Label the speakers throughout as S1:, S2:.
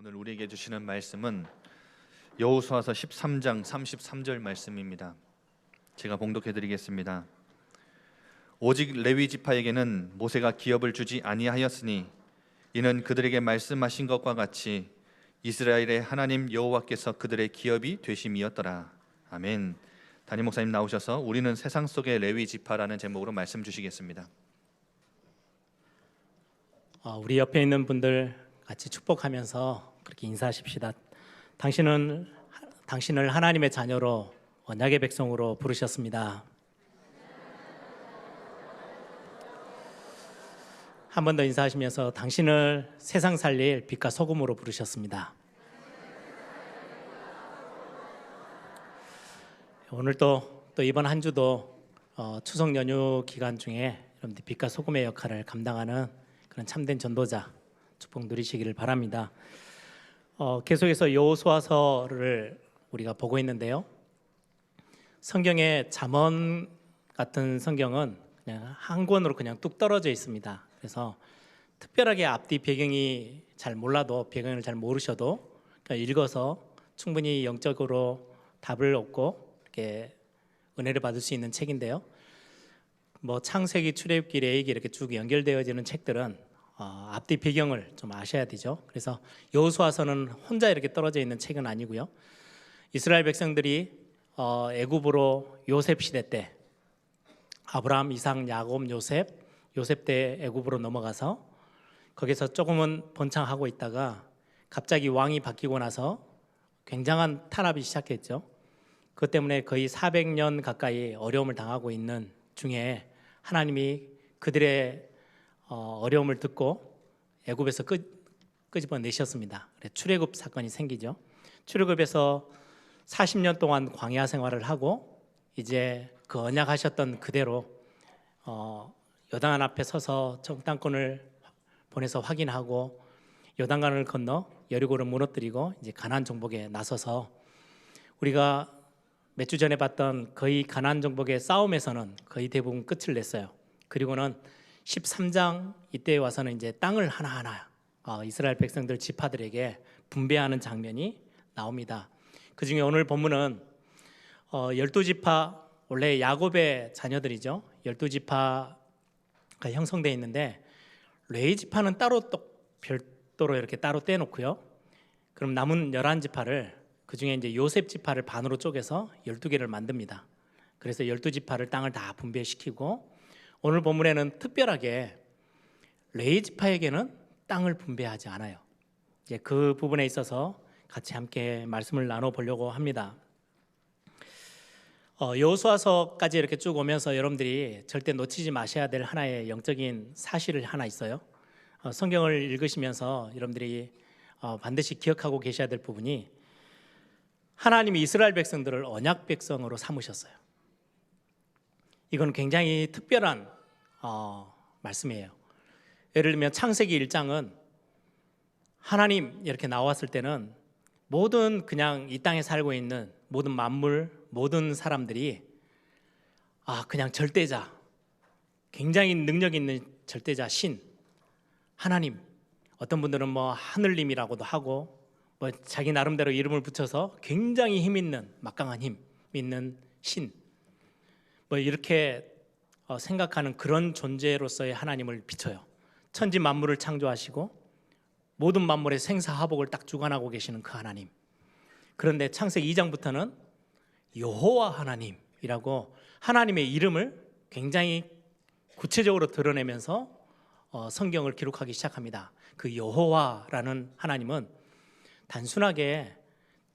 S1: 오늘 우리에게 주시는 말씀은 여호수아서 13장 33절 말씀입니다. 제가 봉독해 드리겠습니다. 오직 레위 지파에게는 모세가 기업을 주지 아니하였으니 이는 그들에게 말씀하신 것과 같이 이스라엘의 하나님 여호와께서 그들의 기업이 되심이었더라. 아멘. 담임 목사님 나오셔서 우리는 세상 속의 레위 지파라는 제목으로 말씀 주시겠습니다.
S2: 우리 옆에 있는 분들 같이 축복하면서 그렇게 인사하십시다. 당신을 하나님의 자녀로 언약의 백성으로 부르셨습니다. 한 번 더 인사하시면서 당신을 세상 살릴 빛과 소금으로 부르셨습니다. 오늘 또 이번 한 주도 추석 연휴 기간 중에 여러분들 빛과 소금의 역할을 감당하는 그런 참된 전도자 축복 누리시기를 바랍니다. 계속해서 여호수아서를 우리가 보고 있는데요. 성경의 잠언 같은 성경은 그냥 한 권으로 그냥 뚝 떨어져 있습니다. 그래서 특별하게 앞뒤 배경이 잘 몰라도 배경을 잘 모르셔도 그냥 읽어서 충분히 영적으로 답을 얻고 이렇게 은혜를 받을 수 있는 책인데요. 창세기, 출애굽기, 레위기 이렇게 쭉 연결되어지는 책들은 앞뒤 배경을 좀 아셔야 되죠. 그래서 여호수아서는 혼자 이렇게 떨어져 있는 책은 아니고요. 이스라엘 백성들이 애굽으로 요셉 시대 때 아브라함, 이삭, 야곱, 요셉 때 애굽으로 넘어가서 거기서 조금은 번창하고 있다가 갑자기 왕이 바뀌고 나서 굉장한 탄압이 시작했죠. 그것 때문에 거의 400년 가까이 어려움을 당하고 있는 중에 하나님이 그들의 어려움을 듣고 애굽에서 끄집어내셨습니다. 출애굽 사건이 생기죠. 출애굽에서 40년 동안 광야 생활을 하고 이제 그 언약하셨던 그대로 요단 앞에 서서 정탐꾼을 보내서 확인하고 요단강을 건너 여리고를 무너뜨리고 이제 가나안 정복에 나서서 우리가 몇 주 전에 봤던 거의 가나안 정복의 싸움에서는 거의 대부분 끝을 냈어요. 그리고는 13장 이때에 와서는 이제 땅을 하나하나 이스라엘 백성들 지파들에게 분배하는 장면이 나옵니다. 그 중에 오늘 본문은 12지파, 원래 야곱의 자녀들이죠. 12지파가 형성되어 있는데 레위 지파는 별도로 이렇게 따로 떼놓고요. 그럼 남은 11지파를 그 중에 이제 요셉 지파를 반으로 쪼개서 12개를 만듭니다. 그래서 12지파를 땅을 다 분배시키고 오늘 본문에는 특별하게 레위 지파에게는 땅을 분배하지 않아요. 이제 그 부분에 있어서 같이 함께 말씀을 나눠보려고 합니다. 여호수아서까지 이렇게 쭉 오면서 여러분들이 절대 놓치지 마셔야 될 하나의 영적인 사실을 하나 있어요. 성경을 읽으시면서 여러분들이 반드시 기억하고 계셔야 될 부분이 하나님이 이스라엘 백성들을 언약 백성으로 삼으셨어요. 이건 굉장히 특별한 말씀이에요. 예를 들면 창세기 1장은 하나님 이렇게 나왔을 때는 모든 그냥 이 땅에 살고 있는 모든 만물, 모든 사람들이 그냥 절대자, 굉장히 능력 있는 절대자 신 하나님, 어떤 분들은 하늘님이라고도 하고 자기 나름대로 이름을 붙여서 굉장히 힘 있는 막강한 힘 있는 신 이렇게 생각하는 그런 존재로서의 하나님을 비춰요. 천지 만물을 창조하시고 모든 만물의 생사화복을 딱 주관하고 계시는 그 하나님. 그런데 창세기 2장부터는 여호와 하나님이라고 하나님의 이름을 굉장히 구체적으로 드러내면서 성경을 기록하기 시작합니다. 그 여호와라는 하나님은 단순하게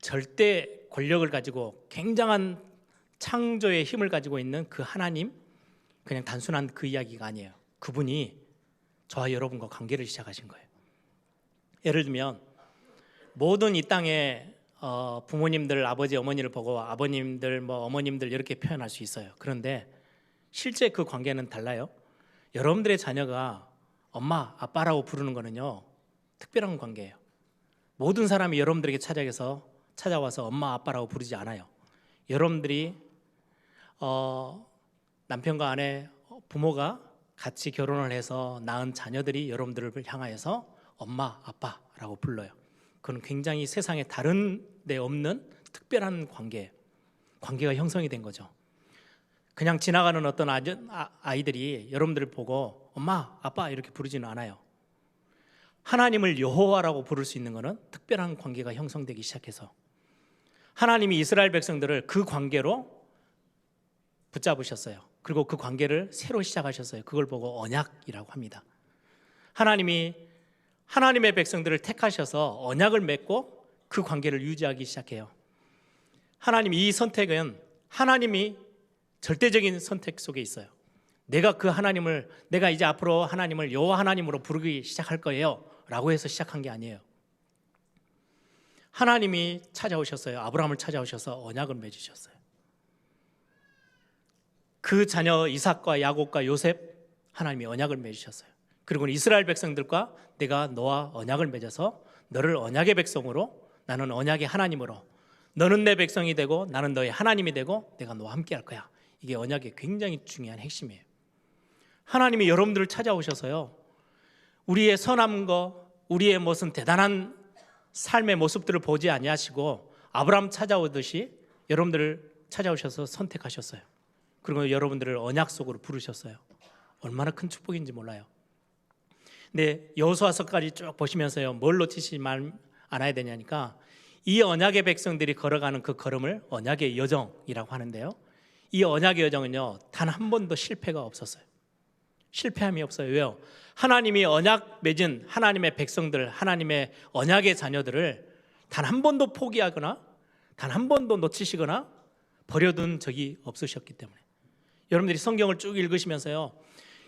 S2: 절대 권력을 가지고 굉장한 창조의 힘을 가지고 있는 그 하나님, 그냥 단순한 그 이야기가 아니에요. 그분이 저와 여러분과 관계를 시작하신 거예요. 예를 들면 모든 이 땅에 부모님들, 아버지, 어머니를 보고 아버님들, 어머님들 이렇게 표현할 수 있어요. 그런데 실제 그 관계는 달라요. 여러분들의 자녀가 엄마, 아빠라고 부르는 거는요 특별한 관계예요. 모든 사람이 여러분들에게 찾아와서 엄마, 아빠라고 부르지 않아요. 여러분들이 남편과 아내, 부모가 같이 결혼을 해서 낳은 자녀들이 여러분들을 향하여서 엄마, 아빠라고 불러요. 그건 굉장히 세상에 다른 데 없는 특별한 관계가 형성이 된 거죠. 그냥 지나가는 어떤 아이들이 여러분들을 보고 엄마, 아빠 이렇게 부르지는 않아요. 하나님을 여호와라고 부를 수 있는 것은 특별한 관계가 형성되기 시작해서 하나님이 이스라엘 백성들을 그 관계로 붙잡으셨어요. 그리고 그 관계를 새로 시작하셨어요. 그걸 보고 언약이라고 합니다. 하나님이 하나님의 백성들을 택하셔서 언약을 맺고 그 관계를 유지하기 시작해요. 하나님 이 선택은 하나님이 절대적인 선택 속에 있어요. 내가 이제 앞으로 하나님을 여호와 하나님으로 부르기 시작할 거예요 라고 해서 시작한 게 아니에요. 하나님이 찾아오셨어요. 아브라함을 찾아오셔서 언약을 맺으셨어요. 그 자녀 이삭과 야곱과 요셉 하나님이 언약을 맺으셨어요. 그리고 이스라엘 백성들과 내가 너와 언약을 맺어서 너를 언약의 백성으로, 나는 언약의 하나님으로, 너는 내 백성이 되고 나는 너의 하나님이 되고 내가 너와 함께 할 거야. 이게 언약의 굉장히 중요한 핵심이에요. 하나님이 여러분들을 찾아오셔서요, 우리의 선한 거, 우리의 무슨 대단한 삶의 모습들을 보지 아니하시고 아브라함 찾아오듯이 여러분들을 찾아오셔서 선택하셨어요. 그리고 여러분들을 언약 속으로 부르셨어요. 얼마나 큰 축복인지 몰라요. 근데 여호수아서까지 쭉 보시면서요, 뭘 놓치지 않아야 되냐니까, 이 언약의 백성들이 걸어가는 그 걸음을 언약의 여정이라고 하는데요, 이 언약의 여정은요 단 한 번도 실패가 없었어요. 실패함이 없어요. 왜요? 하나님이 언약 맺은 하나님의 백성들, 하나님의 언약의 자녀들을 단 한 번도 포기하거나 단 한 번도 놓치시거나 버려둔 적이 없으셨기 때문에. 여러분들이 성경을 쭉 읽으시면서요,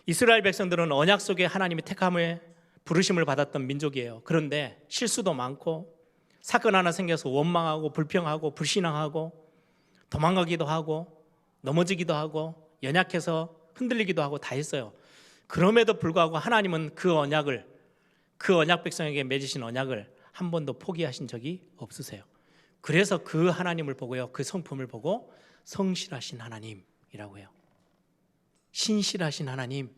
S2: 이스라엘 백성들은 언약 속에 하나님의 택함에 부르심을 받았던 민족이에요. 그런데 실수도 많고 사건 하나 생겨서 원망하고 불평하고 불신앙하고 도망가기도 하고 넘어지기도 하고 연약해서 흔들리기도 하고 다 했어요. 그럼에도 불구하고 하나님은 그 언약 백성에게 맺으신 언약을 한 번도 포기하신 적이 없으세요. 그래서 그 하나님을 보고요, 그 성품을 보고 성실하신 하나님이라고 해요. 신실하신 하나님.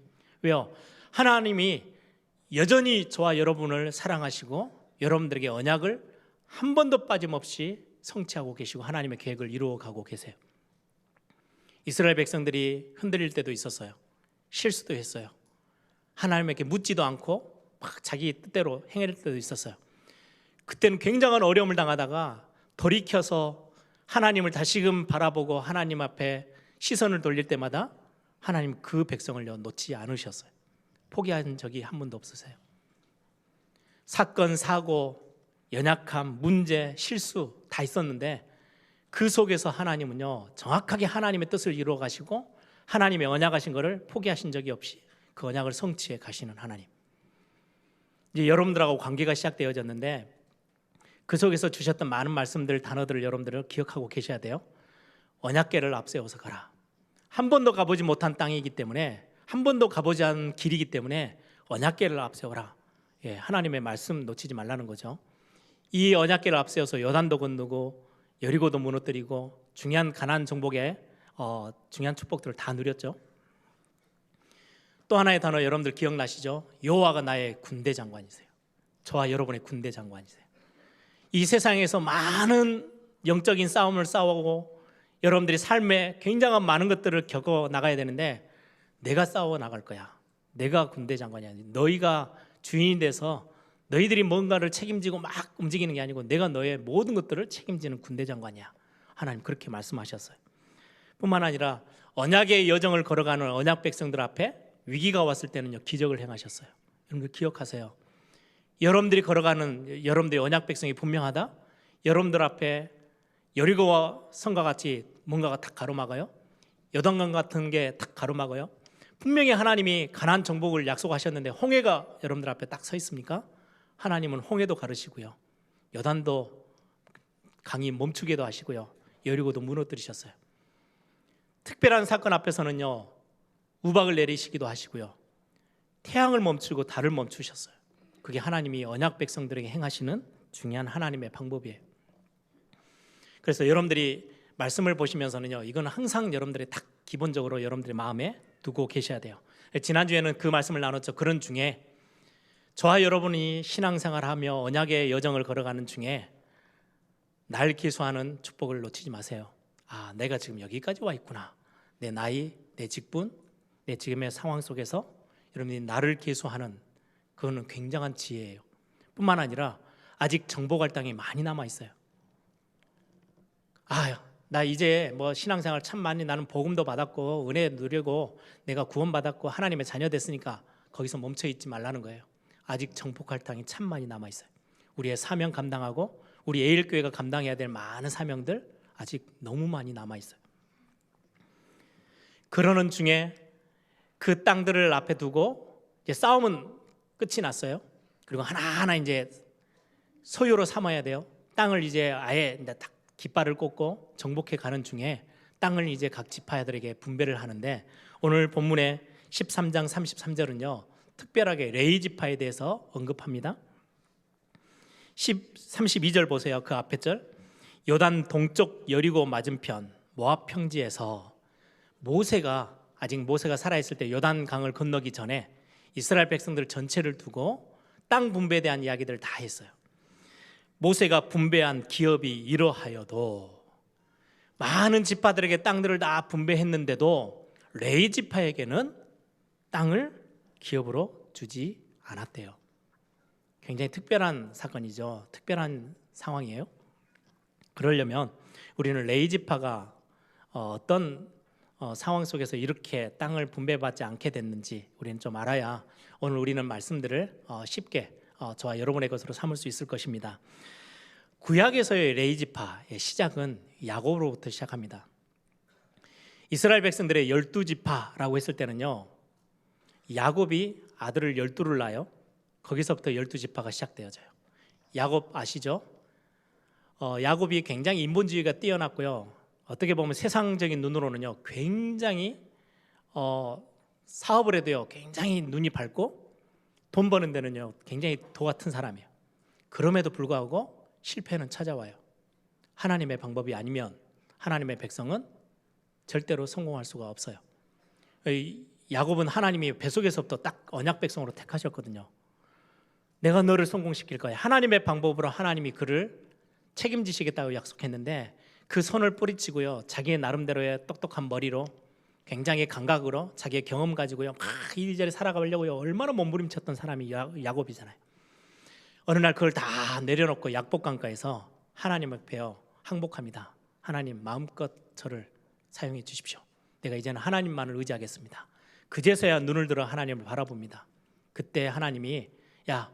S2: 왜요? 하나님이 여전히 저와 여러분을 사랑하시고 여러분들에게 언약을 한 번도 빠짐없이 성취하고 계시고 하나님의 계획을 이루어가고 계세요. 이스라엘 백성들이 흔들릴 때도 있었어요. 실수도 했어요. 하나님에게 묻지도 않고 막 자기 뜻대로 행할 때도 있었어요. 그때는 굉장한 어려움을 당하다가 돌이켜서 하나님을 다시금 바라보고 하나님 앞에 시선을 돌릴 때마다 하나님 그 백성을 놓지 않으셨어요. 포기한 적이 한 번도 없으세요. 사건, 사고, 연약함, 문제, 실수 다 있었는데 그 속에서 하나님은요 정확하게 하나님의 뜻을 이루어 가시고 하나님의 언약하신 것을 포기하신 적이 없이 그 언약을 성취해 가시는 하나님. 이제 여러분들하고 관계가 시작되어졌는데 그 속에서 주셨던 많은 말씀들, 단어들을 여러분들을 기억하고 계셔야 돼요. 언약궤를 앞세워서 가라. 한 번도 가보지 못한 땅이기 때문에, 한 번도 가보지 않은 길이기 때문에 언약궤를 앞세워라. 하나님의 말씀 놓치지 말라는 거죠. 이 언약궤를 앞세워서 요단도 건너고 여리고도 무너뜨리고 중요한 가나안 정복의 중요한 축복들을 다 누렸죠. 또 하나의 단어 여러분들 기억나시죠? 여호와가 나의 군대 장관이세요. 저와 여러분의 군대 장관이세요. 이 세상에서 많은 영적인 싸움을 싸우고 여러분들이 삶에 굉장한 많은 것들을 겪어 나가야 되는데 내가 싸워 나갈 거야. 내가 군대 장관이 아니지. 너희가 주인이 돼서 너희들이 뭔가를 책임지고 막 움직이는 게 아니고 내가 너의 모든 것들을 책임지는 군대 장관이야. 하나님 그렇게 말씀하셨어요. 뿐만 아니라 언약의 여정을 걸어가는 언약 백성들 앞에 위기가 왔을 때는요 기적을 행하셨어요. 여러분들 기억하세요. 여러분들이 걸어가는 여러분들의 언약 백성이 분명하다. 여러분들 앞에 여리고와 성과 같이 뭔가가 딱 가로막아요. 요단강 같은 게 딱 가로막아요. 분명히 하나님이 가나안 정복을 약속하셨는데 홍해가 여러분들 앞에 딱 서 있습니까? 하나님은 홍해도 가르시고요, 요단도 강이 멈추게도 하시고요, 여리고도 무너뜨리셨어요. 특별한 사건 앞에서는요 우박을 내리시기도 하시고요, 태양을 멈추고 달을 멈추셨어요. 그게 하나님이 언약 백성들에게 행하시는 중요한 하나님의 방법이에요. 그래서 여러분들이 말씀을 보시면서는요, 이건 항상 여러분들이 딱 기본적으로 여러분들의 마음에 두고 계셔야 돼요. 지난주에는 그 말씀을 나눴죠. 그런 중에 저와 여러분이 신앙생활하며 언약의 여정을 걸어가는 중에 날 기수하는 축복을 놓치지 마세요. 아, 내가 지금 여기까지 와 있구나. 내 나이, 내 직분, 내 지금의 상황 속에서 여러분이 나를 기수하는, 그거는 굉장한 지혜예요. 뿐만 아니라 아직 정복할 땅이 많이 남아 있어요. 아, 나 이제 뭐 신앙생활 참 많이, 나는 복음도 받았고 은혜 누리고 내가 구원받았고 하나님의 자녀 됐으니까 거기서 멈춰 있지 말라는 거예요. 아직 정복할 땅이 참 많이 남아 있어요. 우리의 사명 감당하고 우리 에일교회가 감당해야 될 많은 사명들 아직 너무 많이 남아 있어요. 그러는 중에 그 땅들을 앞에 두고 이제 싸움은 끝이 났어요. 그리고 하나하나 이제 소유로 삼아야 돼요. 땅을 이제 아예 딱 깃발을 꽂고 정복해 가는 중에 땅을 이제 각 지파들에게 분배를 하는데, 오늘 본문의 13장 33절은요 특별하게 레위 지파에 대해서 언급합니다. 32절 보세요. 그 앞에 절, 요단 동쪽 여리고 맞은편 모압 평지에서 모세가, 아직 모세가 살아있을 때 요단 강을 건너기 전에 이스라엘 백성들 전체를 두고 땅 분배에 대한 이야기들을 다 했어요. 모세가 분배한 기업이 이러하여도, 많은 지파들에게 땅들을 다 분배했는데도 레위 지파에게는 땅을 기업으로 주지 않았대요. 굉장히 특별한 사건이죠. 특별한 상황이에요. 그러려면 우리는 레위 지파가 어떤 상황 속에서 이렇게 땅을 분배받지 않게 됐는지 우리는 좀 알아야 오늘 우리는 말씀들을 쉽게 저와 여러분의 것으로 삼을 수 있을 것입니다. 구약에서의 레위 지파의 시작은 야곱으로부터 시작합니다. 이스라엘 백성들의 12지파라고 했을 때는요, 야곱이 아들을 12를 낳아요. 거기서부터 12지파가 시작되어져요. 야곱 아시죠? 야곱이 굉장히 인본주의가 뛰어났고요. 어떻게 보면 세상적인 눈으로는요 굉장히 사업을 해도요 굉장히 눈이 밝고 돈 버는 데는요 굉장히 도 같은 사람이에요. 그럼에도 불구하고 실패는 찾아와요. 하나님의 방법이 아니면 하나님의 백성은 절대로 성공할 수가 없어요. 야곱은 하나님이 뱃속에서부터 딱 언약 백성으로 택하셨거든요. 내가 너를 성공시킬 거야. 하나님의 방법으로 하나님이 그를 책임지시겠다고 약속했는데 그 손을 뿌리치고요, 자기의 나름대로의 똑똑한 머리로, 굉장히 감각으로, 자기의 경험 가지고요 막 이리저리 살아가려고요 얼마나 몸부림쳤던 사람이 야곱이잖아요. 어느 날 그걸 다 내려놓고 약복강가에서 하나님 앞에요 항복합니다. 하나님, 마음껏 저를 사용해 주십시오. 내가 이제는 하나님만을 의지하겠습니다. 그제서야 눈을 들어 하나님을 바라봅니다. 그때 하나님이, 야,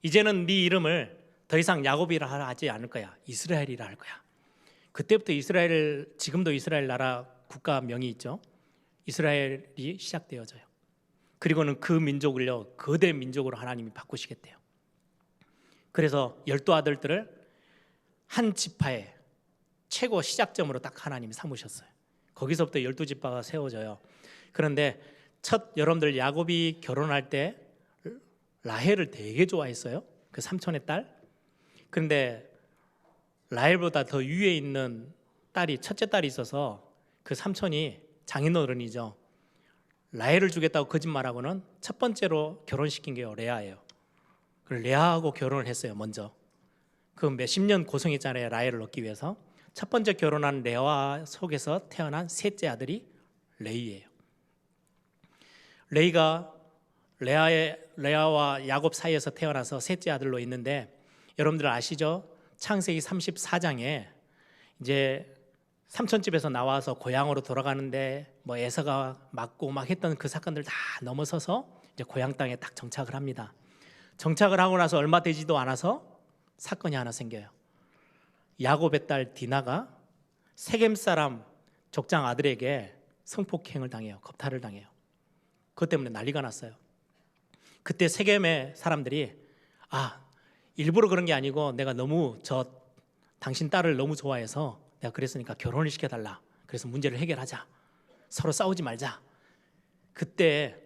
S2: 이제는 네 이름을 더 이상 야곱이라 하지 않을 거야. 이스라엘이라 할 거야. 그때부터 이스라엘, 지금도 이스라엘 나라 국가명이 있죠. 이스라엘이 시작되어져요. 그리고는 그 민족을요 거대 민족으로 하나님이 바꾸시겠대요. 그래서 12아들들을 한 지파의 최고 시작점으로 딱 하나님이 삼으셨어요. 거기서부터 12지파가 세워져요. 그런데 여러분들 야곱이 결혼할 때 라헬을 되게 좋아했어요. 그 삼촌의 딸. 그런데 라헬보다 더 위에 있는 딸이, 첫째 딸이 있어서 그 삼촌이 장인어른이죠. 라헬을 주겠다고 거짓말하고는 첫 번째로 결혼시킨 게 레아예요. 레아하고 결혼을 했어요. 먼저 그 몇십 년 고생했잖아요. 라헬을 얻기 위해서. 첫 번째 결혼한 레아 속에서 태어난 셋째 아들이 레이예요. 레이가 레아와 야곱 사이에서 태어나서 셋째 아들로 있는데, 여러분들 아시죠? 창세기 34장에 이제 삼촌집에서 나와서 고향으로 돌아가는데 뭐 에서가 맞고 막 했던 그 사건들 다 넘어서서 이제 고향 땅에 딱 정착을 합니다. 정착을 하고 나서 얼마 되지도 않아서 사건이 하나 생겨요. 야곱의 딸 디나가 세겜 사람 족장 아들에게 성폭행을 당해요. 겁탈을 당해요. 그것 때문에 난리가 났어요. 그때 세겜의 사람들이, 일부러 그런 게 아니고 내가 너무 당신 딸을 너무 좋아해서 내가 그랬으니까 결혼을 시켜달라. 그래서 문제를 해결하자. 서로 싸우지 말자. 그때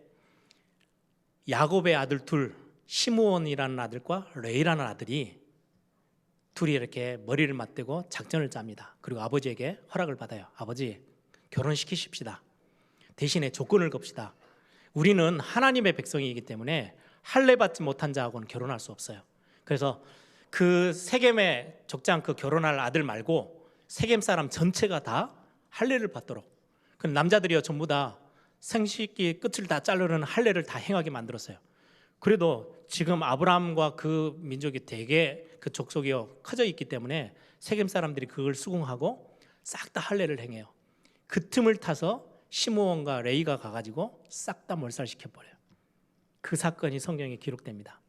S2: 야곱의 아들 둘, 시므온이라는 아들과 레이라는 아들이 둘이 이렇게 머리를 맞대고 작전을 짭니다. 그리고 아버지에게 허락을 받아요. 아버지, 결혼시키십시다. 대신에 조건을 겁시다. 우리는 하나님의 백성이기 때문에 할례 받지 못한 자하고는 결혼할 수 없어요. 그래서 그 세겜의 족장 그 결혼할 아들 말고 세겜 사람 전체가 다 할례를 받도록, 그 남자들이요 전부 다 생식기 끝을 다 자르는 할례를 다 행하게 만들었어요. 그래도 지금 아브라함과 그 민족이 되게 그 족속이요 커져 있기 때문에 세겜 사람들이 그걸 수긍하고 싹 다 할례를 행해요. 그 틈을 타서 시므온과 레이가 가가지고 싹 다 몰살시켜 버려요. 그 사건이 성경에 기록됩니다.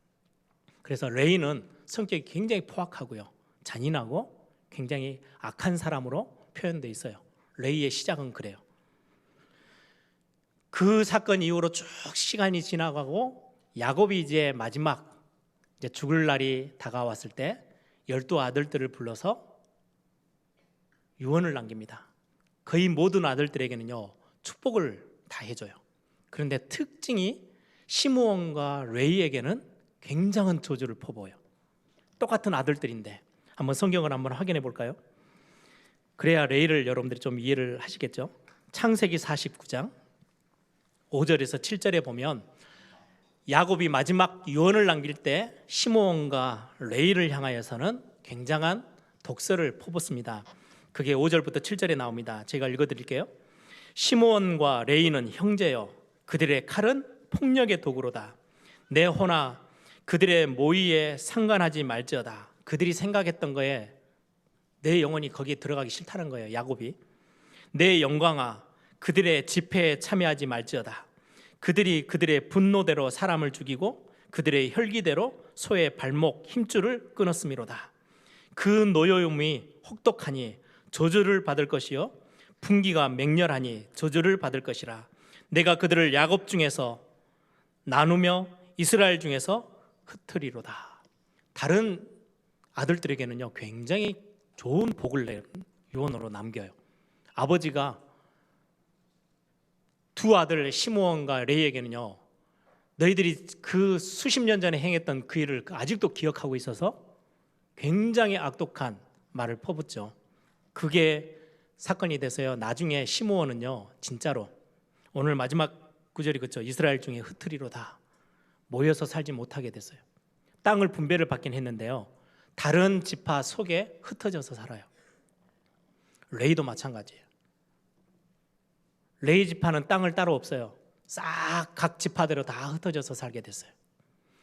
S2: 그래서 레이는 성격이 굉장히 포악하고요, 잔인하고 굉장히 악한 사람으로 표현되어 있어요. 레이의 시작은 그래요. 그 사건 이후로 쭉 시간이 지나가고 야곱이 이제 마지막 이제 죽을 날이 다가왔을 때 12아들들을 불러서 유언을 남깁니다. 거의 모든 아들들에게는요 축복을 다 해줘요. 그런데 특징이 시므온과 레이에게는 굉장한 저주를 퍼부어요. 똑같은 아들들인데 한번 성경을 한번 확인해 볼까요? 그래야 레이를 여러분들이 좀 이해를 하시겠죠? 창세기 49장 5절에서 7절에 보면 야곱이 마지막 유언을 남길 때 시므온과 레이를 향하여서는 굉장한 독설을 퍼붓습니다. 그게 5절부터 7절에 나옵니다. 제가 읽어드릴게요. 시므온과 레이는 형제요, 그들의 칼은 폭력의 도구로다. 내 호나 그들의 모의에 상관하지 말지어다. 그들이 생각했던 거에 내 영혼이 거기에 들어가기 싫다는 거예요. 야곱이 내 영광아 그들의 집회에 참여하지 말지어다. 그들이 그들의 분노대로 사람을 죽이고 그들의 혈기대로 소의 발목 힘줄을 끊었음이로다. 그 노여움이 혹독하니 저주를 받을 것이요 분기가 맹렬하니 저주를 받을 것이라. 내가 그들을 야곱 중에서 나누며 이스라엘 중에서 흩으리로다. 다른 아들들에게는요 굉장히 좋은 복을 유언으로 남겨요. 아버지가 두 아들 시므온과 레이에게는요 너희들이 그 수십 년 전에 행했던 그 일을 아직도 기억하고 있어서 굉장히 악독한 말을 퍼붓죠. 그게 사건이 돼서요 나중에 시므온은요 진짜로 오늘 마지막 구절이 그렇죠. 이스라엘 중에 흩으리로다. 모여서 살지 못하게 됐어요. 땅을 분배를 받긴 했는데요 다른 지파 속에 흩어져서 살아요. 레이도 마찬가지예요. 레이 지파는 땅을 따로 없어요. 싹 각 지파대로 다 흩어져서 살게 됐어요.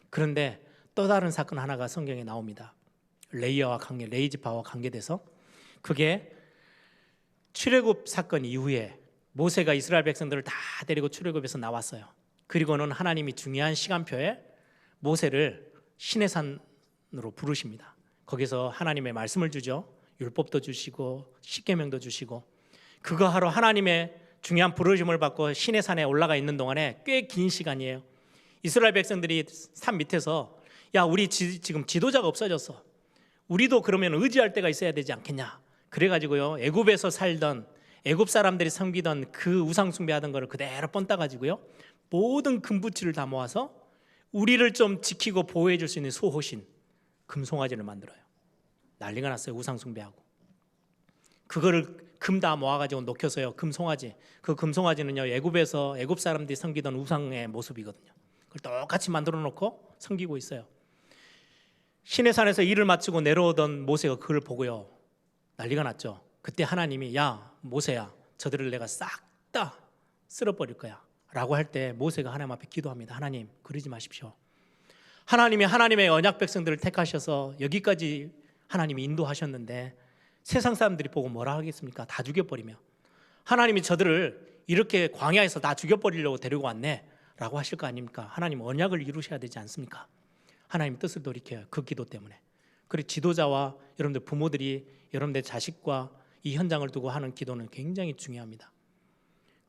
S2: 그런데 또 다른 사건 하나가 성경에 나옵니다. 레이 지파와 관계돼서 그게 출애굽 사건 이후에 모세가 이스라엘 백성들을 다 데리고 출애굽에서 나왔어요. 그리고는 하나님이 중요한 시간표에 모세를 시내산으로 부르십니다. 거기서 하나님의 말씀을 주죠. 율법도 주시고 십계명도 주시고 그거 하러 하나님의 중요한 부르심을 받고 시내산에 올라가 있는 동안에 꽤 긴 시간이에요. 이스라엘 백성들이 산 밑에서 야 우리 지금 지도자가 없어졌어. 우리도 그러면 의지할 때가 있어야 되지 않겠냐. 그래가지고요 애굽에서 살던 애굽 사람들이 섬기던 그 우상 숭배하던 거를 그대로 뻔따 가지고요 모든 금부치를 다 모아서 우리를 좀 지키고 보호해 줄 수 있는 소호신 금송아지를 만들어요. 난리가 났어요. 우상 숭배하고 그거를 금 다 모아가지고 녹여서요 금송아지, 그 금송아지는요 애굽에서 애굽 사람들이 섬기던 우상의 모습이거든요. 그걸 똑같이 만들어 놓고 섬기고 있어요. 시내산에서 일을 마치고 내려오던 모세가 그걸 보고요 난리가 났죠. 그때 하나님이 야 모세야 저들을 내가 싹 다 쓸어버릴 거야 라고 할 때 모세가 하나님 앞에 기도합니다. 하나님 그러지 마십시오. 하나님이 하나님의 언약 백성들을 택하셔서 여기까지 하나님이 인도하셨는데 세상 사람들이 보고 뭐라 하겠습니까? 다 죽여버리며 하나님이 저들을 이렇게 광야에서 다 죽여버리려고 데리고 왔네 라고 하실 거 아닙니까? 하나님 언약을 이루셔야 되지 않습니까? 하나님 뜻을 돌이켜요. 그 기도 때문에. 그리고 지도자와 여러분들 부모들이 여러분들 자식과 이 현장을 두고 하는 기도는 굉장히 중요합니다.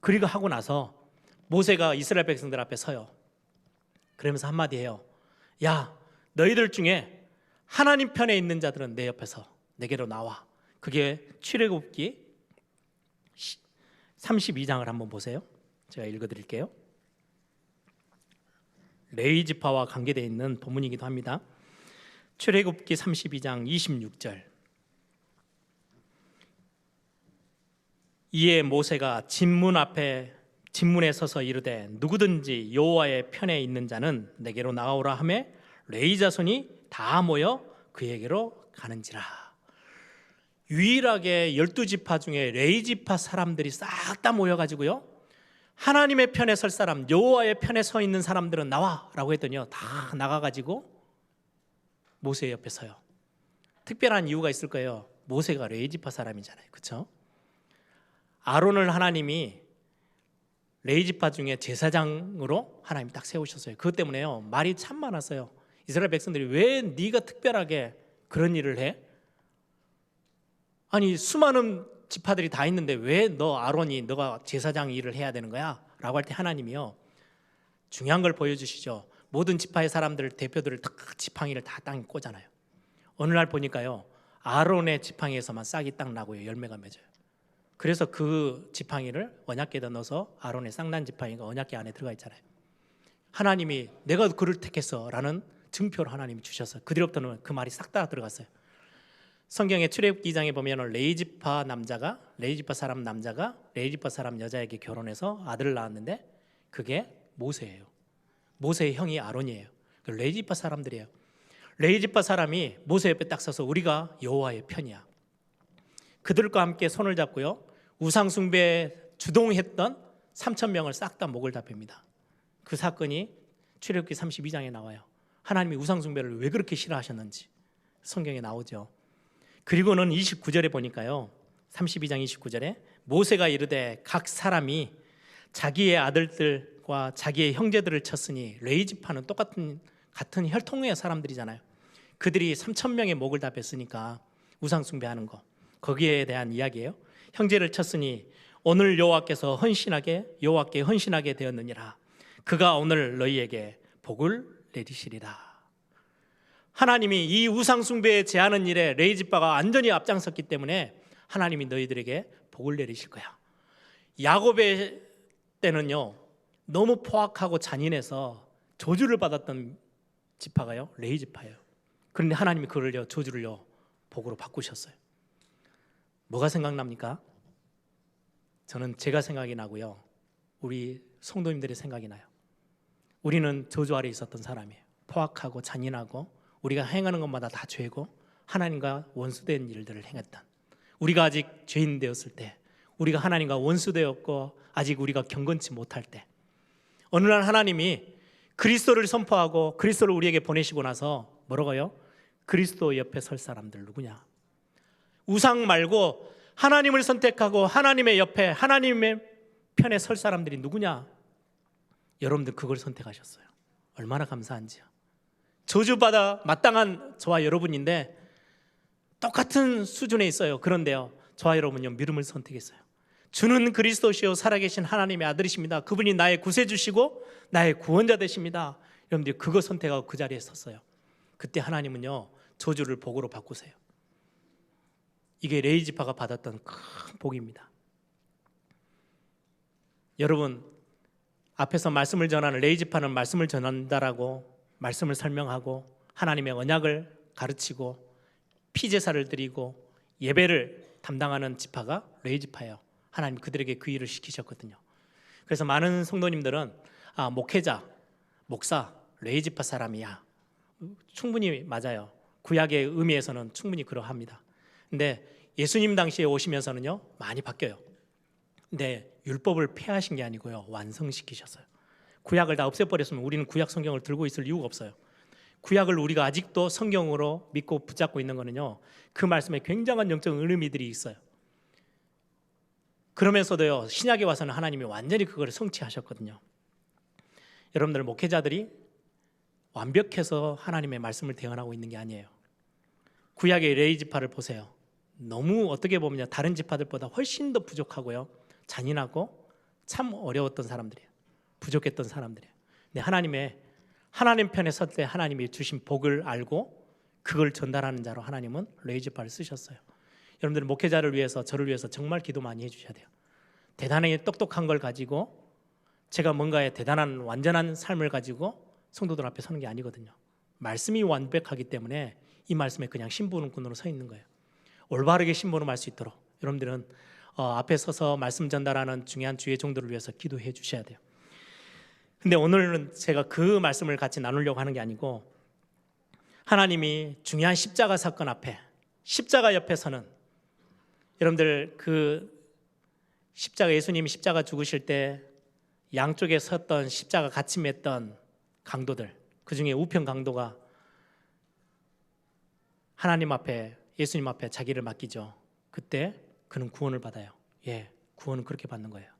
S2: 그리고 하고 나서 모세가 이스라엘 백성들 앞에 서요. 그러면서 한마디 해요. 야 너희들 중에 하나님 편에 있는 자들은 내 옆에서 내게로 나와. 그게 출애굽기 32장을 한번 보세요. 제가 읽어드릴게요. 레위 지파와 관계되어 있는 본문이기도 합니다. 출애굽기 32장 26절. 이에 모세가 진문 앞에 진문에 서서 이르되 누구든지 여호와의 편에 있는 자는 내게로 나오라 하매 레위 자손이 다 모여 그에게로 가는지라. 유일하게 12지파 중에 레위 지파 사람들이 싹 다 모여가지고요, 하나님의 편에 설 사람, 여호와의 편에 서 있는 사람들은 나와라고 했더니요, 다 나가가지고 모세 옆에 서요. 특별한 이유가 있을 거예요. 모세가 레위 지파 사람이잖아요, 그렇죠? 아론을 하나님이 레위 지파 중에 제사장으로 하나님 딱 세우셨어요. 그것 때문에요, 말이 참 많았어요. 이스라엘 백성들이 왜 네가 특별하게 그런 일을 해? 아니 수많은 지파들이 다 있는데 왜 너 아론이 너가 제사장 일을 해야 되는 거야? 라고 할 때 하나님이요, 중요한 걸 보여주시죠. 모든 지파의 사람들 대표들을 딱 지팡이를 다 땅에 꽂아놔요. 어느 날 보니까요, 아론의 지팡이에서만 싹이 딱 나고요, 열매가 맺어요. 그래서 그 지팡이를 언약궤에다 넣어서 아론의 쌍난 지팡이가 언약궤 안에 들어가 있잖아요. 하나님이 내가 그를 택했어 라는 증표를 하나님이 주셨어요. 그 뒤로부터는 그 말이 싹 다 들어갔어요. 성경의 출애굽기 2장에 보면 레위지파 사람 남자가 레위지파 사람 여자에게 결혼해서 아들을 낳았는데 그게 모세예요. 모세의 형이 아론이에요. 레위지파 사람들이에요. 레위지파 사람이 모세 옆에 딱 서서 우리가 여호와의 편이야. 그들과 함께 손을 잡고요, 우상 숭배에 주동했던 3,000명을 싹 다 목을 다 뺍니다. 그 사건이 출애굽기 32장에 나와요. 하나님이 우상 숭배를 왜 그렇게 싫어하셨는지 성경에 나오죠. 그리고는 29절에 보니까요, 32장 29절에 모세가 이르되 각 사람이 자기의 아들들과 자기의 형제들을 쳤으니, 레위 지파는 같은 혈통의 사람들이잖아요. 그들이 3,000명의 목을 다 뺐으니까 우상 숭배하는 거, 거기에 대한 이야기예요. 형제를 쳤으니 오늘 여호와께 헌신하게 되었느니라. 그가 오늘 너희에게 복을 내리시리라. 하나님이 이 우상 숭배에 제하는 일에 레위 지파가 완전히 앞장섰기 때문에 하나님이 너희들에게 복을 내리실 거야. 야곱의 때는요, 너무 포악하고 잔인해서 저주를 받았던 지파가요, 레위 지파예요. 그런데 하나님이 그걸요, 저주를요, 복으로 바꾸셨어요. 뭐가 생각납니까? 저는 제가 생각이 나고요, 우리 성도님들의 생각이 나요. 우리는 저주 아래 있었던 사람이에요. 포악하고 잔인하고 우리가 행하는 것마다 다 죄고 하나님과 원수된 일들을 행했던, 우리가 아직 죄인 되었을 때, 우리가 하나님과 원수되었고 아직 우리가 경건치 못할 때, 어느 날 하나님이 그리스도를 선포하고 그리스도를 우리에게 보내시고 나서 뭐라고요? 그리스도 옆에 설 사람들 누구냐? 우상 말고 하나님을 선택하고 하나님의 옆에, 하나님의 편에 설 사람들이 누구냐? 여러분들 그걸 선택하셨어요. 얼마나 감사한지요. 저주받아 마땅한 저와 여러분인데 똑같은 수준에 있어요. 그런데요, 저와 여러분은요, 믿음을 선택했어요. 주는 그리스도시요 살아계신 하나님의 아들이십니다. 그분이 나의 구세주시고 나의 구원자 되십니다. 여러분들이 그거 선택하고 그 자리에 섰어요. 그때 하나님은요, 저주를 복으로 바꾸세요. 이게 레위 지파가 받았던 큰 복입니다. 여러분, 앞에서 말씀을 전하는 레위 지파는 말씀을 전한다라고 말씀을 설명하고 하나님의 언약을 가르치고 피제사를 드리고 예배를 담당하는 지파가 레위 지파예요. 하나님 그들에게 그 일을 시키셨거든요. 그래서 많은 성도님들은 목회자, 목사, 레위 지파 사람이야. 충분히 맞아요. 구약의 의미에서는 충분히 그러합니다. 근데 예수님 당시에 오시면서는요, 많이 바뀌어요. 근데 율법을 폐하신 게 아니고요, 완성시키셨어요. 구약을 다 없애버렸으면 우리는 구약 성경을 들고 있을 이유가 없어요. 구약을 우리가 아직도 성경으로 믿고 붙잡고 있는 거는요, 그 말씀에 굉장한 영적 의미들이 있어요. 그러면서도요, 신약에 와서는 하나님이 완전히 그걸 성취하셨거든요. 여러분들 목회자들이 완벽해서 하나님의 말씀을 대언하고 있는 게 아니에요. 구약의 레위 지파를 보세요. 너무 어떻게 보면 다른 지파들보다 훨씬 더 부족하고요, 잔인하고 참 어려웠던 사람들이에요. 부족했던 사람들이에요. 근데 하나님 편에 설 때 하나님이 주신 복을 알고 그걸 전달하는 자로 하나님은 레위 지파를 쓰셨어요. 여러분들 목회자를 위해서, 저를 위해서 정말 기도 많이 해주셔야 돼요. 대단하게 똑똑한 걸 가지고 제가 뭔가의 대단한 완전한 삶을 가지고 성도들 앞에 서는 게 아니거든요. 말씀이 완벽하기 때문에 이 말씀에 그냥 신부름꾼으로 서 있는 거예요. 올바르게 신부름할 수 있도록 여러분들은 앞에 서서 말씀 전달하는 중요한 주의 종들을 위해서 기도해 주셔야 돼요. 근데 오늘은 제가 그 말씀을 같이 나누려고 하는 게 아니고, 하나님이 중요한 십자가 사건 앞에, 십자가 옆에서는, 여러분들 그 십자가, 예수님이 십자가 죽으실 때 양쪽에 섰던 십자가 같이 맸던 강도들, 그 중에 우편 강도가 하나님 앞에, 예수님 앞에 자기를 맡기죠. 그때 그는 구원을 받아요. 구원은 그렇게 받는 거예요.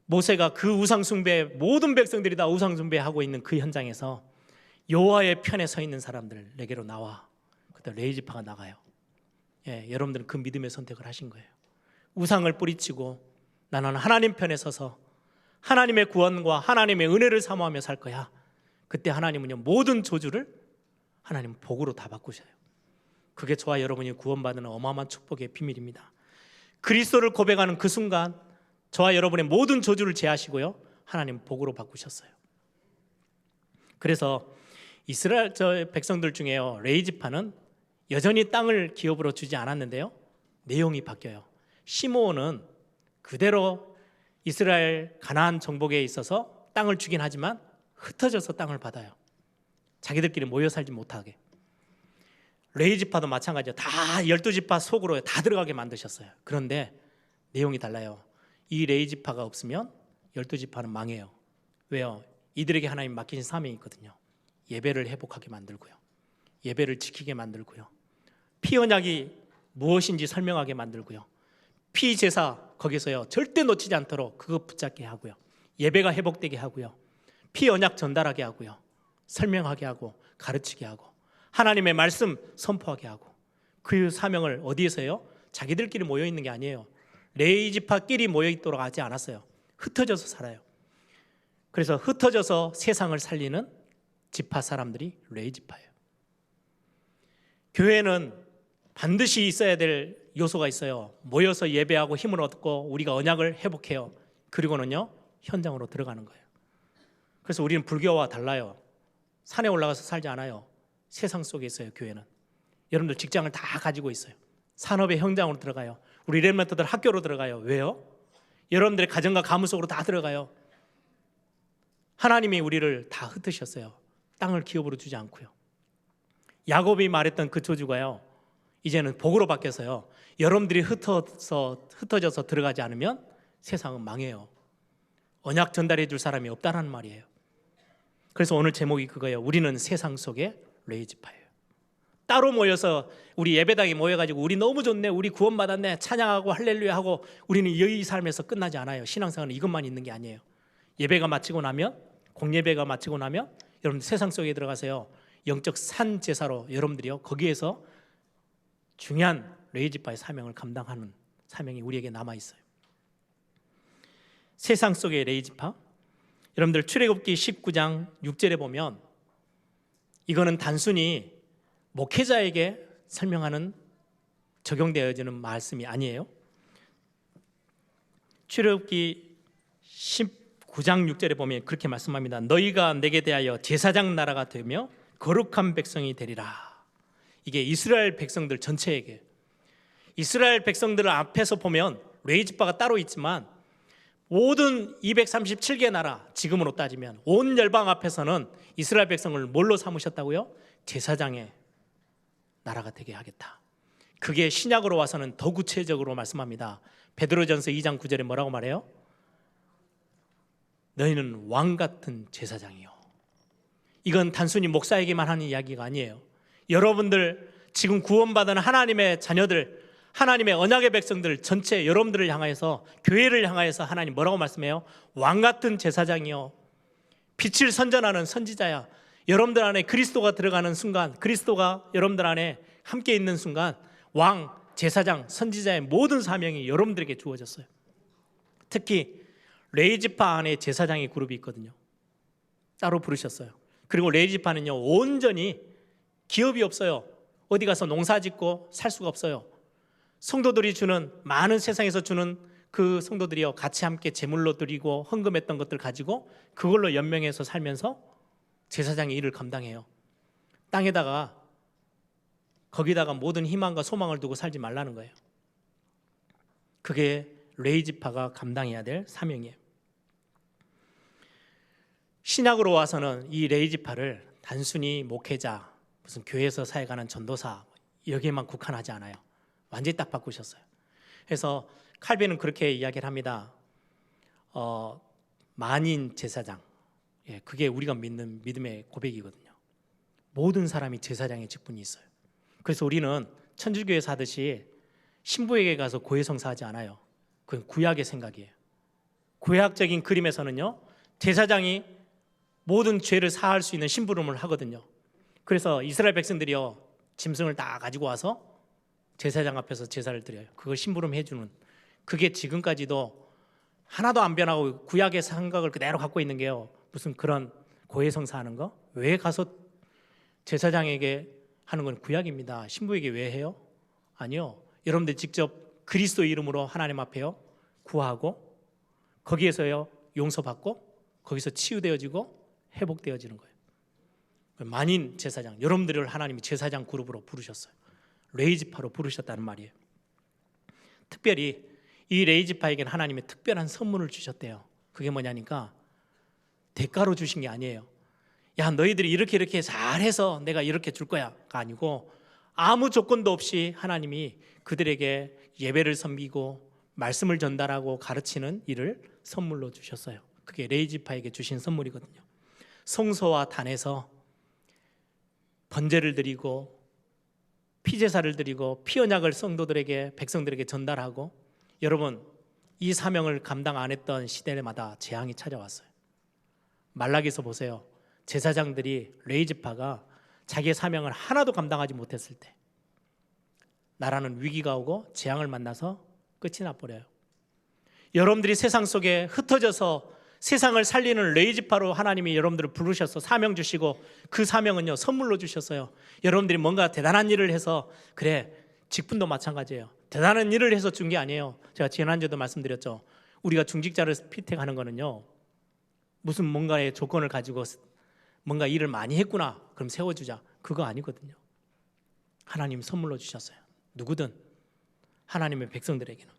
S2: 모세가 그 우상숭배, 모든 백성들이 다 우상숭배하고 있는 그 현장에서 여호와의 편에 서 있는 사람들에게로 나와. 그때 레위지파가 나가요. 여러분들은 그 믿음의 선택을 하신 거예요. 우상을 뿌리치고 나는 하나님 편에 서서 하나님의 구원과 하나님의 은혜를 사모하며 살 거야. 그때 하나님은요, 모든 저주를 하나님은 복으로 다 바꾸셔요. 그게 저와 여러분이 구원받는 어마어마한 축복의 비밀입니다. 그리스도를 고백하는 그 순간 저와 여러분의 모든 저주를 제하시고요, 하나님 복으로 바꾸셨어요. 그래서 이스라엘 백성들 중에요, 레위지파는 여전히 땅을 기업으로 주지 않았는데요, 내용이 바뀌어요. 시므온은 그대로 이스라엘 가나안 정복에 있어서 땅을 주긴 하지만 흩어져서 땅을 받아요. 자기들끼리 모여 살지 못하게. 레위지파도 마찬가지예요. 다 12지파 속으로 다 들어가게 만드셨어요. 그런데 내용이 달라요. 이 레위지파가 없으면 12지파는 망해요. 왜요? 이들에게 하나님 맡기신 사명이 있거든요. 예배를 회복하게 만들고요, 예배를 지키게 만들고요, 피 언약이 무엇인지 설명하게 만들고요, 피 제사 거기서요 절대 놓치지 않도록 그거 붙잡게 하고요, 예배가 회복되게 하고요, 피 언약 전달하게 하고요, 설명하게 하고 가르치게 하고 하나님의 말씀 선포하게 하고. 그 사명을 어디에서요? 자기들끼리 모여 있는 게 아니에요. 레위지파끼리 모여 있도록 하지 않았어요. 흩어져서 살아요. 그래서 흩어져서 세상을 살리는 지파 사람들이 레위지파예요. 교회는 반드시 있어야 될 요소가 있어요. 모여서 예배하고 힘을 얻고 우리가 언약을 회복해요. 그리고는요, 현장으로 들어가는 거예요. 그래서 우리는 불교와 달라요. 산에 올라가서 살지 않아요. 세상 속에 있어요. 교회는 여러분들 직장을 다 가지고 있어요. 산업의 현장으로 들어가요. 우리 렘넌트들 학교로 들어가요. 왜요? 여러분들의 가정과 가문 속으로 다 들어가요. 하나님이 우리를 다 흩으셨어요. 땅을 기업으로 주지 않고요. 야곱이 말했던 그 저주가요, 이제는 복으로 바뀌어서요, 여러분들이 흩어져서 들어가지 않으면 세상은 망해요. 언약 전달해 줄 사람이 없다는 말이에요. 그래서 오늘 제목이 그거예요. 우리는 세상 속의 레위지파예요. 따로 모여서 우리 예배당에 모여가지고 우리 너무 좋네, 우리 구원받았네, 찬양하고 할렐루야 하고 우리는 이 삶에서 끝나지 않아요. 신앙생활은 이것만 있는 게 아니에요. 예배가 마치고 나면, 공예배가 마치고 나면 여러분 세상 속에 들어가서요, 영적 산 제사로 여러분들이요 거기에서 중요한 레위지파의 사명을 감당하는 사명이 우리에게 남아 있어요. 세상 속의 레위지파, 여러분들 출애굽기 19장 6절에 보면 이거는 단순히 목회자에게 설명하는, 적용되어지는 말씀이 아니에요. 출애굽기 19장 6절에 보면 그렇게 말씀합니다. 너희가 내게 대하여 제사장 나라가 되며 거룩한 백성이 되리라. 이게 이스라엘 백성들 전체에게, 이스라엘 백성들을 앞에서 보면 레위지파가 따로 있지만 모든 237개 나라, 지금으로 따지면 온 열방 앞에서는 이스라엘 백성을 뭘로 삼으셨다고요? 제사장의 나라가 되게 하겠다. 그게 신약으로 와서는 더 구체적으로 말씀합니다. 베드로전서 2장 9절에 뭐라고 말해요? 너희는 왕 같은 제사장이요. 이건 단순히 목사에게만 하는 이야기가 아니에요. 여러분들 지금 구원받은 하나님의 자녀들, 하나님의 언약의 백성들 전체 여러분들을 향하여서, 교회를 향하여서 하나님 뭐라고 말씀해요? 왕 같은 제사장이요, 빛을 선전하는 선지자야. 여러분들 안에 그리스도가 들어가는 순간, 그리스도가 여러분들 안에 함께 있는 순간 왕, 제사장, 선지자의 모든 사명이 여러분들에게 주어졌어요. 특히 레위지파 안에 제사장의 그룹이 있거든요. 따로 부르셨어요. 그리고 레위지파는요 온전히 기업이 없어요. 어디 가서 농사 짓고 살 수가 없어요. 성도들이 주는, 많은 세상에서 주는 그 성도들이요 같이 함께 제물로 드리고 헌금했던 것들 가지고 그걸로 연명해서 살면서 제사장의 일을 감당해요. 땅에다가, 거기다가 모든 희망과 소망을 두고 살지 말라는 거예요. 그게 레위 지파가 감당해야 될 사명이에요. 신약으로 와서는 이 레위 지파를 단순히 목회자, 무슨 교회에서 사역하는 전도사 여기에만 국한하지 않아요. 완전히 딱 바꾸셨어요. 그래서 칼빈은 그렇게 이야기를 합니다. 만인 제사장, 그게 우리가 믿는 믿음의 고백이거든요. 모든 사람이 제사장의 직분이 있어요. 그래서 우리는 천주교에서 하듯이 신부에게 가서 고해성사하지 않아요. 그건 구약의 생각이에요. 구약적인 그림에서는요, 제사장이 모든 죄를 사할 수 있는 심부름을 하거든요. 그래서 이스라엘 백성들이요, 짐승을 다 가지고 와서 제사장 앞에서 제사를 드려요. 그걸 심부름 해주는, 그게 지금까지도 하나도 안 변하고 구약의 생각을 그대로 갖고 있는 게요, 무슨 그런 고해성사하는 거, 왜 가서 제사장에게 하는 건 구약입니다. 신부에게 왜 해요? 아니요. 여러분들 직접 그리스도 이름으로 하나님 앞에요 구하고, 거기에서요 용서받고, 거기서 치유되어지고 회복되어지는 거예요. 만인 제사장, 여러분들을 하나님이 제사장 그룹으로 부르셨어요. 레위 지파로 부르셨다는 말이에요. 특별히 이 레위 지파에게는 하나님이 특별한 선물을 주셨대요. 그게 뭐냐니까 대가로 주신 게 아니에요. 야, 너희들이 이렇게 잘해서 내가 이렇게 줄 거야가 아니고, 아무 조건도 없이 하나님이 그들에게 예배를 섬기고 말씀을 전달하고 가르치는 일을 선물로 주셨어요. 그게 레위 지파에게 주신 선물이거든요. 성소와 단에서 번제를 드리고 피제사를 드리고 피언약을 성도들에게, 백성들에게 전달하고, 여러분, 이 사명을 감당 안 했던 시대마다 재앙이 찾아왔어요. 말라기서 보세요. 제사장들이, 레위 지파가 자기의 사명을 하나도 감당하지 못했을 때 나라는 위기가 오고 재앙을 만나서 끝이 나버려요. 여러분들이 세상 속에 흩어져서 세상을 살리는 레위 지파로 하나님이 여러분들을 부르셔서 사명 주시고, 그 사명은요 선물로 주셨어요. 여러분들이 뭔가 대단한 일을 해서, 그래, 직분도 마찬가지예요. 대단한 일을 해서 준 게 아니에요. 제가 지난주에도 말씀드렸죠. 우리가 중직자를 피택하는 거는요, 무슨 뭔가의 조건을 가지고 뭔가 일을 많이 했구나 그럼 세워주자, 그거 아니거든요. 하나님이 선물로 주셨어요. 누구든, 하나님의 백성들에게는.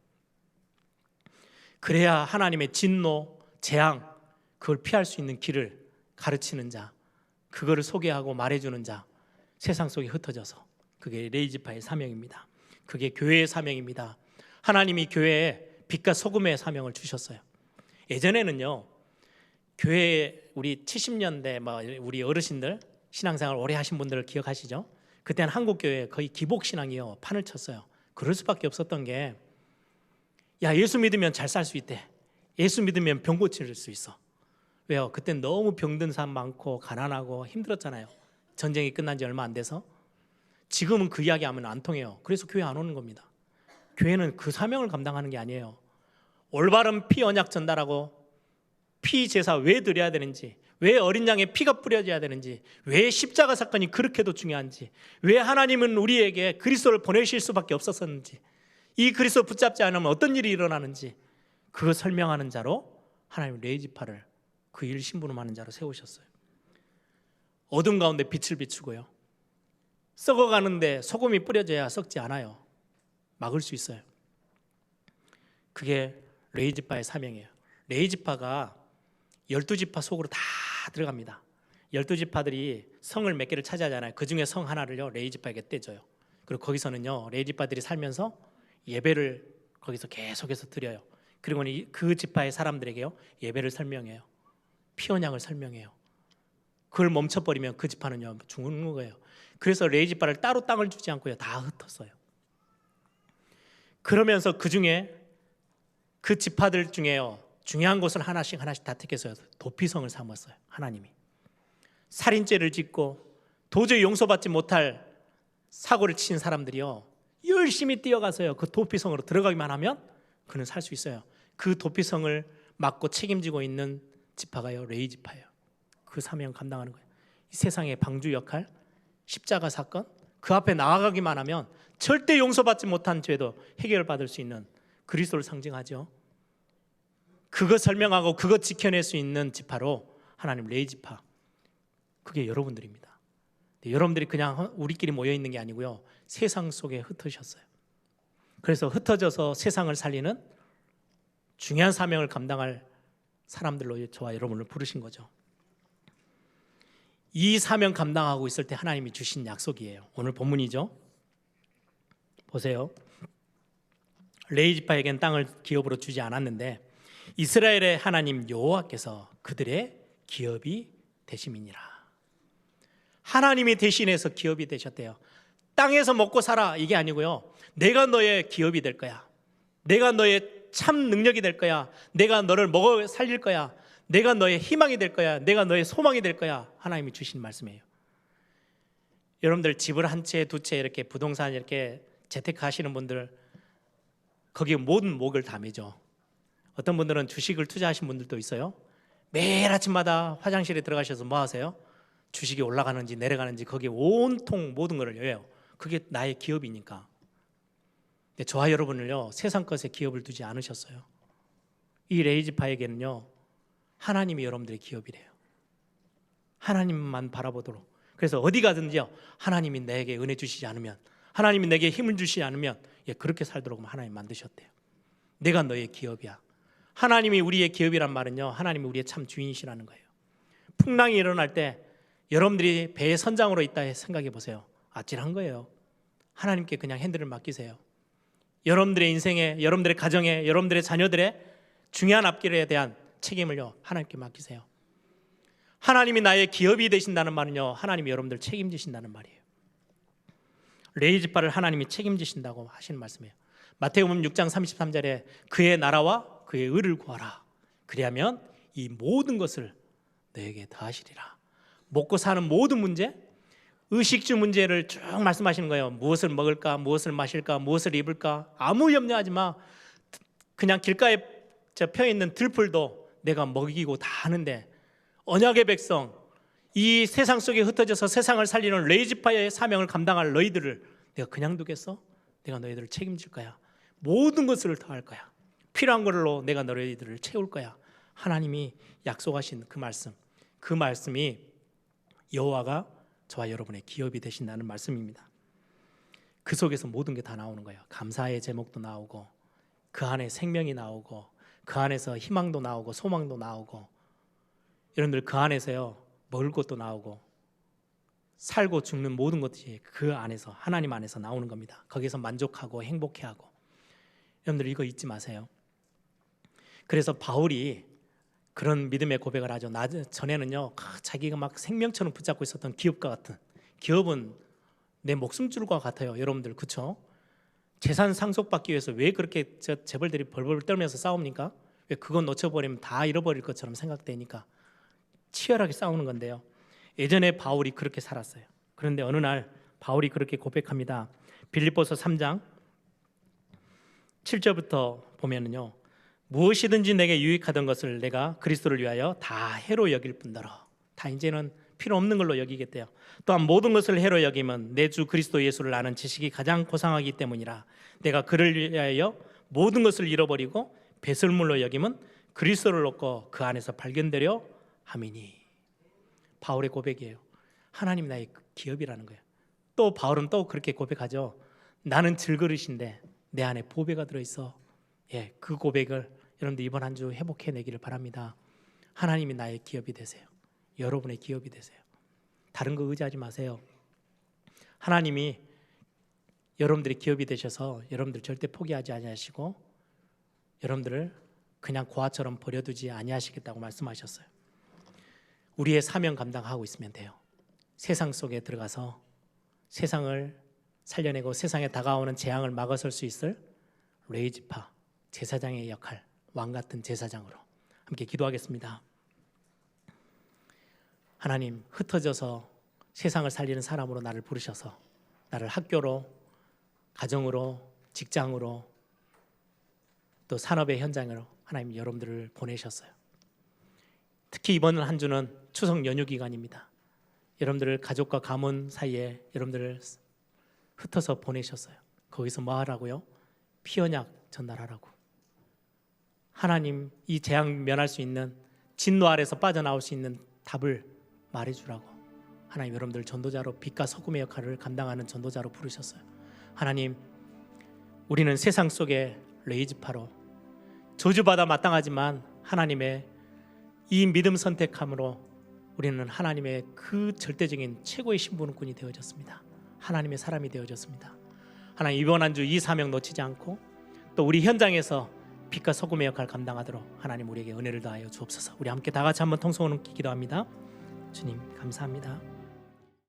S2: 그래야 하나님의 진노, 재앙, 그걸 피할 수 있는 길을 가르치는 자, 그거를 소개하고 말해주는 자, 세상 속에 흩어져서, 그게 레위 지파의 사명입니다. 그게 교회의 사명입니다. 하나님이 교회에 빛과 소금의 사명을 주셨어요. 예전에는요, 교회에 우리 70년대 우리 어르신들 신앙생활 오래 하신 분들을 기억하시죠? 그때는 한국 교회 거의 기복 신앙이요, 판을 쳤어요. 그럴 수밖에 없었던 게, 야, 예수 믿으면 잘 살 수 있대. 예수 믿으면 병 고칠 수 있어. 왜요? 그때 너무 병든 사람 많고 가난하고 힘들었잖아요. 전쟁이 끝난 지 얼마 안 돼서. 지금은 그 이야기 하면 안 통해요. 그래서 교회 안 오는 겁니다. 교회는 그 사명을 감당하는 게 아니에요. 올바른 피 언약 전달하고, 피 제사 왜 드려야 되는지, 왜 어린 양의 피가 뿌려져야 되는지, 왜 십자가 사건이 그렇게도 중요한지, 왜 하나님은 우리에게 그리스도를 보내실 수밖에 없었는지, 이 그리스도 붙잡지 않으면 어떤 일이 일어나는지, 그거 설명하는 자로 하나님 레위 지파를 그 일 심부름하는 자로 세우셨어요. 어둠 가운데 빛을 비추고요, 썩어가는데 소금이 뿌려져야 썩지 않아요. 막을 수 있어요. 그게 레위 지파의 사명이에요. 레위 지파가 12지파 속으로 다 들어갑니다. 12지파들이 성을 몇 개를 차지하잖아요. 그 중에 성 하나를요 레위 지파에게 떼줘요. 그리고 거기서는요 레위 지파들이 살면서 예배를 거기서 계속해서 드려요. 그리고 그 지파의 사람들에게요 예배를 설명해요. 피언약을 설명해요. 그걸 멈춰버리면 그 지파는요 죽는 거예요. 그래서 레위 지파를 따로 땅을 주지 않고요 다 흩었어요. 그러면서 그 중에 그 지파들 중에요 중요한 곳을 하나씩 다 택해서 도피성을 삼았어요. 하나님이 살인죄를 짓고 도저히 용서받지 못할 사고를 친 사람들이요 열심히 뛰어가서요 그 도피성으로 들어가기만 하면 그는 살 수 있어요. 그 도피성을 맡고 책임지고 있는 지파가요 레위 지파예요. 그 사명 감당하는 거예요. 이 세상의 방주 역할, 십자가 사건, 그 앞에 나아가기만 하면 절대 용서받지 못한 죄도 해결받을 수 있는 그리스도를 상징하죠. 그거 설명하고 그거 지켜낼 수 있는 지파로 하나님 레위 지파, 그게 여러분들입니다. 여러분들이 그냥 우리끼리 모여 있는 게 아니고요 세상 속에 흩으셨어요. 그래서 흩어져서 세상을 살리는 중요한 사명을 감당할 사람들로 저와 여러분을 부르신 거죠. 이 사명 감당하고 있을 때 하나님이 주신 약속이에요. 오늘 본문이죠. 보세요. 레위 지파에겐 땅을 기업으로 주지 않았는데 이스라엘의 하나님 여호와께서 그들의 기업이 되심이니라. 하나님이 대신해서 기업이 되셨대요. 땅에서 먹고 살아 이게 아니고요. 내가 너의 기업이 될 거야. 내가 너의 참 능력이 될 거야. 내가 너를 먹어 살릴 거야. 내가 너의 희망이 될 거야. 내가 너의 소망이 될 거야. 하나님이 주신 말씀이에요. 여러분들 집을 한 채, 두 채 이렇게 부동산 이렇게 재테크하시는 분들 거기에 모든 목을 다 매죠. 어떤 분들은 주식을 투자하신 분들도 있어요. 매일 아침마다 화장실에 들어가셔서 뭐 하세요? 주식이 올라가는지 내려가는지 거기에 온통 모든 것을 여요. 그게 나의 기업이니까. 근데 저와 여러분을요, 세상 것에 기업을 두지 않으셨어요. 이 레위 지파에게는요, 하나님이 여러분들의 기업이래요. 하나님만 바라보도록. 그래서 어디 가든지요, 하나님이 내게 은혜 주시지 않으면, 하나님이 내게 힘을 주시지 않으면, 그렇게 살도록 하나님 만드셨대요. 내가 너의 기업이야. 하나님이 우리의 기업이란 말은요, 하나님이 우리의 참 주인이시라는 거예요. 풍랑이 일어날 때 여러분들이 배의 선장으로 있다 생각해 보세요. 아찔한 거예요. 하나님께 그냥 핸들을 맡기세요. 여러분들의 인생에, 여러분들의 가정에, 여러분들의 자녀들의 중요한 앞길에 대한 책임을요, 하나님께 맡기세요. 하나님이 나의 기업이 되신다는 말은요, 하나님이 여러분들 책임지신다는 말이에요. 레위 지파를 하나님이 책임지신다고 하시는 말씀이에요. 마태복음 6장 33절에 그의 나라와 그의 의를 구하라. 그리하면 이 모든 것을 너에게 더하시리라. 먹고 사는 모든 문제, 의식주 문제를 쭉 말씀하시는 거예요. 무엇을 먹을까, 무엇을 마실까, 무엇을 입을까, 아무 염려하지 마. 그냥 길가에 펴 있는 들풀도 내가 먹이고 다 하는데, 언약의 백성, 이 세상 속에 흩어져서 세상을 살리는 레위 지파의 사명을 감당할 너희들을 내가 그냥 두겠어? 내가 너희들을 책임질 거야. 모든 것을 더할 거야. 필요한 걸로 내가 너희들을 채울 거야. 하나님이 약속하신 그 말씀, 그 말씀이 여호와가 저와 여러분의 기업이 되신다는 말씀입니다. 그 속에서 모든 게 다 나오는 거예요. 감사의 제목도 나오고, 그 안에 생명이 나오고, 그 안에서 희망도 나오고, 소망도 나오고, 여러분들 그 안에서요, 먹을 것도 나오고, 살고 죽는 모든 것이 그 안에서, 하나님 안에서 나오는 겁니다. 거기서 만족하고 행복해하고. 여러분들 이거 잊지 마세요. 그래서 바울이 그런 믿음의 고백을 하죠. 전에는요, 자기가 막 생명처럼 붙잡고 있었던 기업과 같은, 기업은 내 목숨줄과 같아요. 여러분들 그렇죠? 재산 상속받기 위해서 왜 그렇게 재벌들이 벌벌 떨면서 싸웁니까? 왜 그거 놓쳐버리면 다 잃어버릴 것처럼 생각되니까 치열하게 싸우는 건데요. 예전에 바울이 그렇게 살았어요. 그런데 어느 날 바울이 그렇게 고백합니다. 빌립보서 3장 7절부터 보면은요, 무엇이든지 내게 유익하던 것을 내가 그리스도를 위하여 다 해로 여길 뿐더러, 다 이제는 필요 없는 걸로 여기겠대요. 또한 모든 것을 해로 여기면 내 주 그리스도 예수를 아는 지식이 가장 고상하기 때문이라. 내가 그를 위하여 모든 것을 잃어버리고 배설물로 여기면 그리스도를 얻고 그 안에서 발견되려 함이니. 바울의 고백이에요. 하나님 나의 기업이라는 거예요. 또 바울은 또 그렇게 고백하죠. 나는 질그릇인데 내 안에 보배가 들어있어. 그 고백을 여러분들 이번 한 주 회복해내기를 바랍니다. 하나님이 나의 기업이 되세요. 여러분의 기업이 되세요. 다른 거 의지하지 마세요. 하나님이 여러분들의 기업이 되셔서 여러분들 절대 포기하지 아니하시고 여러분들을 그냥 고아처럼 버려두지 아니하시겠다고 말씀하셨어요. 우리의 사명 감당하고 있으면 돼요. 세상 속에 들어가서 세상을 살려내고 세상에 다가오는 재앙을 막아설 수 있을 레위 지파 제사장의 역할, 왕 같은 제사장으로 함께 기도하겠습니다. 하나님, 흩어져서 세상을 살리는 사람으로 나를 부르셔서 나를 학교로, 가정으로, 직장으로, 또 산업의 현장으로 하나님 여러분들을 보내셨어요. 특히 이번 한 주는 추석 연휴 기간입니다. 여러분들을 가족과 가문 사이에 여러분들을 흩어서 보내셨어요. 거기서 뭐 하라고요? 피언약 전달하라고. 하나님, 이 재앙 면할 수 있는, 진노 아래서 빠져나올 수 있는 답을 말해주라고. 하나님, 여러분들 전도자로 빛과 소금의 역할을 감당하는 전도자로 부르셨어요. 하나님, 우리는 세상 속의 레이지파로 저주받아 마땅하지만 하나님의 이 믿음 선택함으로 우리는 하나님의 그 절대적인 최고의 신분꾼이 되어졌습니다. 하나님의 사람이 되어졌습니다. 하나님, 이번 한 주 이 사명 놓치지 않고 또 우리 현장에서 빛과 소금의 역할을 감당하도록 하나님 우리에게 은혜를 더하여 주옵소서. 우리 함께 다 같이 한번 통성으로 기도합니다. 주님 감사합니다.